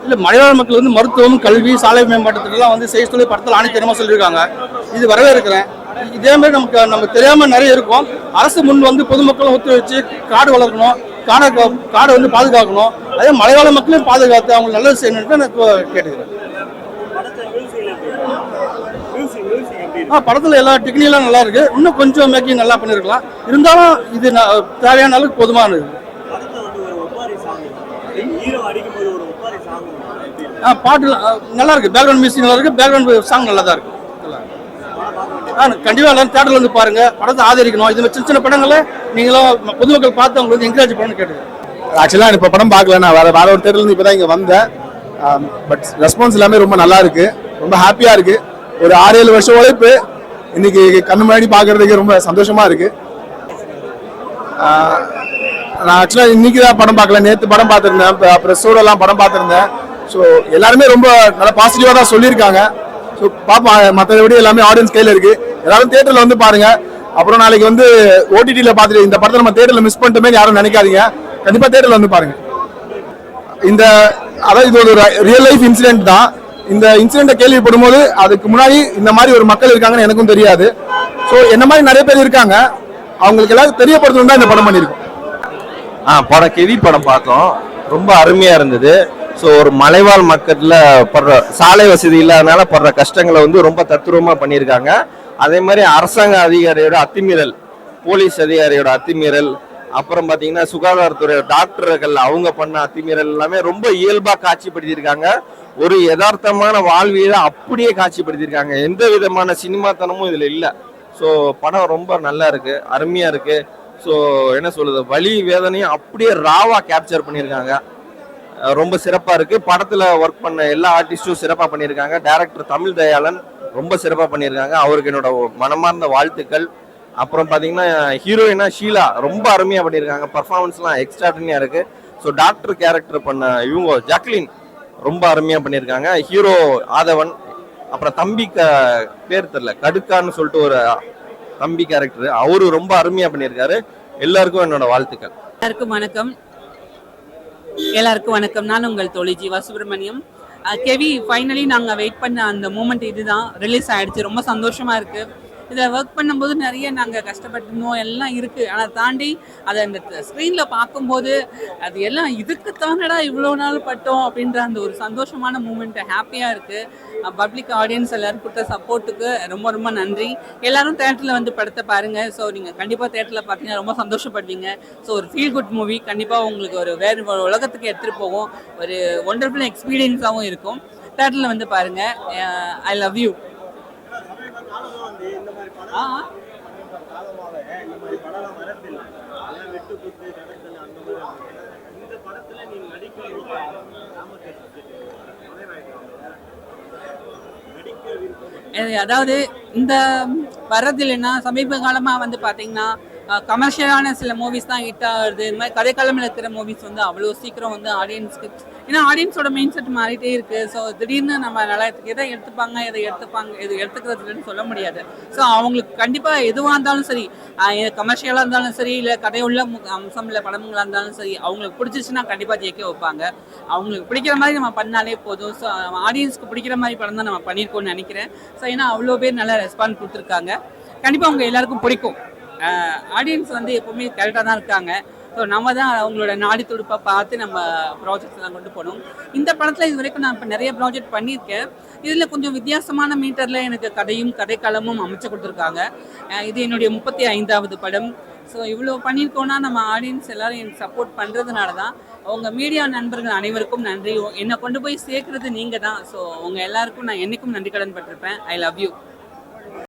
இல்லை மலையாள மக்கள் வந்து மருத்துவம், கல்வி, சாலை மேம்பாட்டத்திலாம் வந்து செய்ய சொல்லி படத்தில் ஆணித்தரமாக சொல்லியிருக்காங்க. இது வரவேற்கிறேன். இதே மாதிரி நம்ம தெரியாமல் நிறைய இருக்கும். அரசு முன் வந்து பொதுமக்களும் ஒத்துழைச்சு காடு வளர்க்கணும், காடை வந்து பாதுகாக்கணும். அதே மலையாள மக்களையும் பாதுகாத்து அவங்க நல்லது செய்யணும்னு நான் கேட்டுக்கிறேன். படத்தில் எல்லா டெக்னிக்கெல்லாம் நல்லா இருக்கு. இன்னும் கொஞ்சம் மேக்கிங் நல்லா பண்ணியிருக்கலாம். இருந்தாலும் இது தேவையான அளவுக்கு போதுமானது. பாட்டு நல்லா இருக்கு. பேக்ரவுண்ட் மியூசிக் நல்லா இருக்கு. பேக்ரவுண்ட் சாங் நல்லா தான் இருக்கு. கண்டிப்பா எல்லாரும் தியேட்டர்ல வந்து பாருங்க. படத்தை ஆதரிக்கணும். இது சின்ன சின்ன படங்களை நீங்களும் பொதுமக்கள் பார்த்து அவங்களுக்கு வந்து என்கரேஜ் பண்ணணும்னு கேட்டுக்கிறேன். ஆக்சுவலா இப்போ படம் பார்க்கல. நான் வேற ஒரு தேட்டர்ல இருந்து இப்பதான் இங்க வந்தேன். பட் ரெஸ்பான்ஸ் எல்லாமே ரொம்ப நல்லா இருக்கு. ரொம்ப ஹாப்பியா இருக்கு. ஒரு 6-7 வருஷம் உழைப்பு இன்னைக்கு கண்ணு முன்னாடி பாக்குறதுக்கு ரொம்ப சந்தோஷமா இருக்கு. நான் ஆக்சுவலா இன்னைக்கு தான் படம் பார்க்கல. நேற்று படம் பார்த்துருந்தேன். ப்ரெஸ்ஸோட எல்லாம் படம் பார்த்துருந்தேன். ஸோ எல்லாருமே ரொம்ப நல்லா பாசிட்டிவா தான் சொல்லியிருக்காங்க. ஸோ பாப்பா மற்றதை விட எல்லாமே ஆடியன்ஸ் கையில் இருக்கு. எல்லாரும் தியேட்டர்ல வந்து பாருங்க. அப்புறம் நாளைக்கு வந்து ஓடிடியில பார்த்துட்டு இந்த படத்தை நம்ம தியேட்டர்ல மிஸ் பண்ணிட்டோமே யாரும் நினைக்காதீங்க. கண்டிப்பா தியேட்டர்ல வந்து பாருங்க. அதாவது இது ஒரு ரியல் லைஃப் இன்சிடென்ட் தான். இந்த இன்சிடென்ட்டை கேள்விப்படும் போது அதுக்கு முன்னாடி இந்த மாதிரி ஒரு மக்கள் இருக்காங்கன்னு எனக்கும் தெரியாது. ஸோ என்ன மாதிரி நிறைய பேர் இருக்காங்க. அவங்களுக்கு எல்லாரும் தெரியப்படுத்தணும் தான் இந்த படம் பண்ணியிருக்கோம். படம் கெவி படம் பார்த்தோம். ரொம்ப அருமையா இருந்தது. ஸோ ஒரு மலைவாழ் மக்கள்ல படுற சாலை வசதி இல்லாதனால படுற கஷ்டங்களை வந்து ரொம்ப தத்துரூபமா பண்ணியிருக்காங்க. அதே மாதிரி அரசாங்க அதிகாரியோட அத்துமீறல், போலீஸ் அதிகாரியோட அத்துமீறல், அப்புறம் பார்த்தீங்கன்னா சுகாதாரத்துறை டாக்டர்கள் அவங்க பண்ண அத்துமீறல் எல்லாமே ரொம்ப இயல்பா காட்சிப்படுத்தியிருக்காங்க. ஒரு யதார்த்தமான வாழ்வியலை அப்படியே காட்சிப்படுத்தியிருக்காங்க. எந்த விதமான சினிமாத்தனமும் இதுல இல்லை. ஸோ படம் ரொம்ப நல்லா இருக்கு, அருமையா இருக்கு. ஸோ என்ன சொல்றது, வலி வேதனையும் அப்படியே ராவா கேப்சர் பண்ணியிருக்காங்க. ரொம்ப சிறப்பா இருக்கு. படத்துல ஒர்க் பண்ண எல்லா ஆர்டிஸ்டும் சிறப்பா பண்ணியிருக்காங்க. டைரக்டர் தமிழ் தயாளன் ரொம்ப சிறப்பா பண்ணியிருக்காங்க. அவருக்கு என்னோட மனமார்ந்த வாழ்த்துக்கள். அப்புறம் பாத்தீங்கன்னா ஹீரோயினா ஷீலா ரொம்ப அருமையா பண்ணியிருக்காங்க. பர்ஃபார்மன்ஸ்லாம் எக்ஸ்ட்ராடனியா இருக்கு. ஸோ டாக்டர் கேரக்டர் பண்ண இவங்க ஜாக்லின் ரொம்ப அருமையா பண்ணியிருக்காங்க. ஹீரோ ஆதவன், அப்புறம் தம்பி பேர் தெரியல, கடுக்கான்னு சொல்லிட்டு ஒரு தம்பி கேரக்டர், அவரு ரொம்ப அருமையா பண்ணியிருக்காரு. எல்லாருக்கும் என்னோட வாழ்த்துக்கள். எல்லாருக்கும் வணக்கம். நான் உங்கள் தோழி ஜீவா சுப்பிரமணியம். கெவி ஃபைனலி நாங்கள் வெயிட் பண்ண அந்த மூமெண்ட் இதுதான், ரிலீஸ் ஆயிடுச்சு. ரொம்ப சந்தோஷமா இருக்கு. இதில் ஒர்க் பண்ணும்போது நிறைய நாங்கள் கஷ்டப்பட்டுனோம், எல்லாம் இருக்குது. ஆனால் தாண்டி அதை அந்த ஸ்க்ரீனில் பார்க்கும்போது அது எல்லாம் இதுக்கு தானடா இவ்வளோ நாள் பட்டோம் அப்படின்ற அந்த ஒரு சந்தோஷமான மூமெண்ட்டு ஹாப்பியாக இருக்குது. பப்ளிக் ஆடியன்ஸ் எல்லோரும் கொடுத்த சப்போர்ட்டுக்கு ரொம்ப ரொம்ப நன்றி. எல்லோரும் தேட்டரில் வந்து படத்தை பாருங்கள். ஸோ நீங்கள் கண்டிப்பாக தேட்டரில் பார்த்தீங்கன்னா ரொம்ப சந்தோஷப்படுவீங்க. ஸோ ஒரு ஃபீல் குட் மூவி கண்டிப்பாக உங்களுக்கு ஒரு வேறு உலகத்துக்கு எடுத்துகிட்டு போகும். ஒரு ஒண்டர்ஃபுல் எக்ஸ்பீரியன்ஸாகவும் இருக்கும். தேட்டரில் வந்து பாருங்கள். I love you. அதாவது இந்த வர்றதில்லைன்னா சமீப காலமாக வந்து பார்த்தீங்கன்னா கமர்ஷியலான சில மூவிஸ் தான் ஹிட் ஆகுது. இந்த மாதிரி கதைக்களமில் இருக்கிற மூவிஸ் வந்து அவ்வளோ சீக்கிரம் வந்து ஆடியன்ஸ்க்கு, ஏன்னா ஆடியன்ஸோட மைண்ட் செட் மாறிட்டே இருக்குது. ஸோ திடீர்னு நம்ம நல்லா எதை எடுத்துப்பாங்க எது எடுத்துக்கிறதுன்னு சொல்ல முடியாது. ஸோ அவங்களுக்கு கண்டிப்பாக எதுவாக இருந்தாலும் சரி, கமர்ஷியலாக இருந்தாலும் சரி, இல்லை கதையுள்ள அம்சம் இல்லை படங்களாக இருந்தாலும் சரி, அவங்களுக்கு பிடிச்சிச்சுன்னா கண்டிப்பாக ஜெயிக்க வைப்பாங்க. அவங்களுக்கு பிடிக்கிற மாதிரி நம்ம பண்ணாலே போதும். ஸோ ஆடியன்ஸ்க்கு பிடிக்கிற மாதிரி படம் தான் நம்ம பண்ணியிருக்கோம்னு நினைக்கிறேன். ஸோ ஏன்னா அவ்வளோ பேர் நல்லா ரெஸ்பான்ஸ் கொடுத்துருக்காங்க. கண்டிப்பாக அவங்க எல்லாருக்கும் பிடிக்கும். ஆடியன்ஸ் வந்து எப்போவுமே கரெக்டாக தான் இருக்காங்க. ஸோ நம்ம தான் அவங்களோட நாடி துடுப்பாக பார்த்து நம்ம ப்ராஜெக்ட்ஸ் எல்லாம் கொண்டு போகணும். இந்த படத்தில் இது வரைக்கும் நான் இப்போ நிறைய ப்ராஜெக்ட் பண்ணியிருக்கேன். இதில் கொஞ்சம் வித்தியாசமான மீட்டரில் எனக்கு கதைக்களமும் அமைச்சு கொடுத்துருக்காங்க. இது என்னுடைய 35வது படம். ஸோ இவ்வளோ பண்ணியிருக்கோன்னா நம்ம ஆடியன்ஸ் எல்லோரும் எனக்கு சப்போர்ட் பண்ணுறதுனால தான். அவங்க மீடியா நண்பர்கள் அனைவருக்கும் நன்றி. என்னை கொண்டு போய் சேர்க்குறது நீங்கள் தான். ஸோ உங்கள் எல்லாருக்கும் நான் என்றைக்கும் நன்றி கடன் பட்டிருப்பேன். I love you.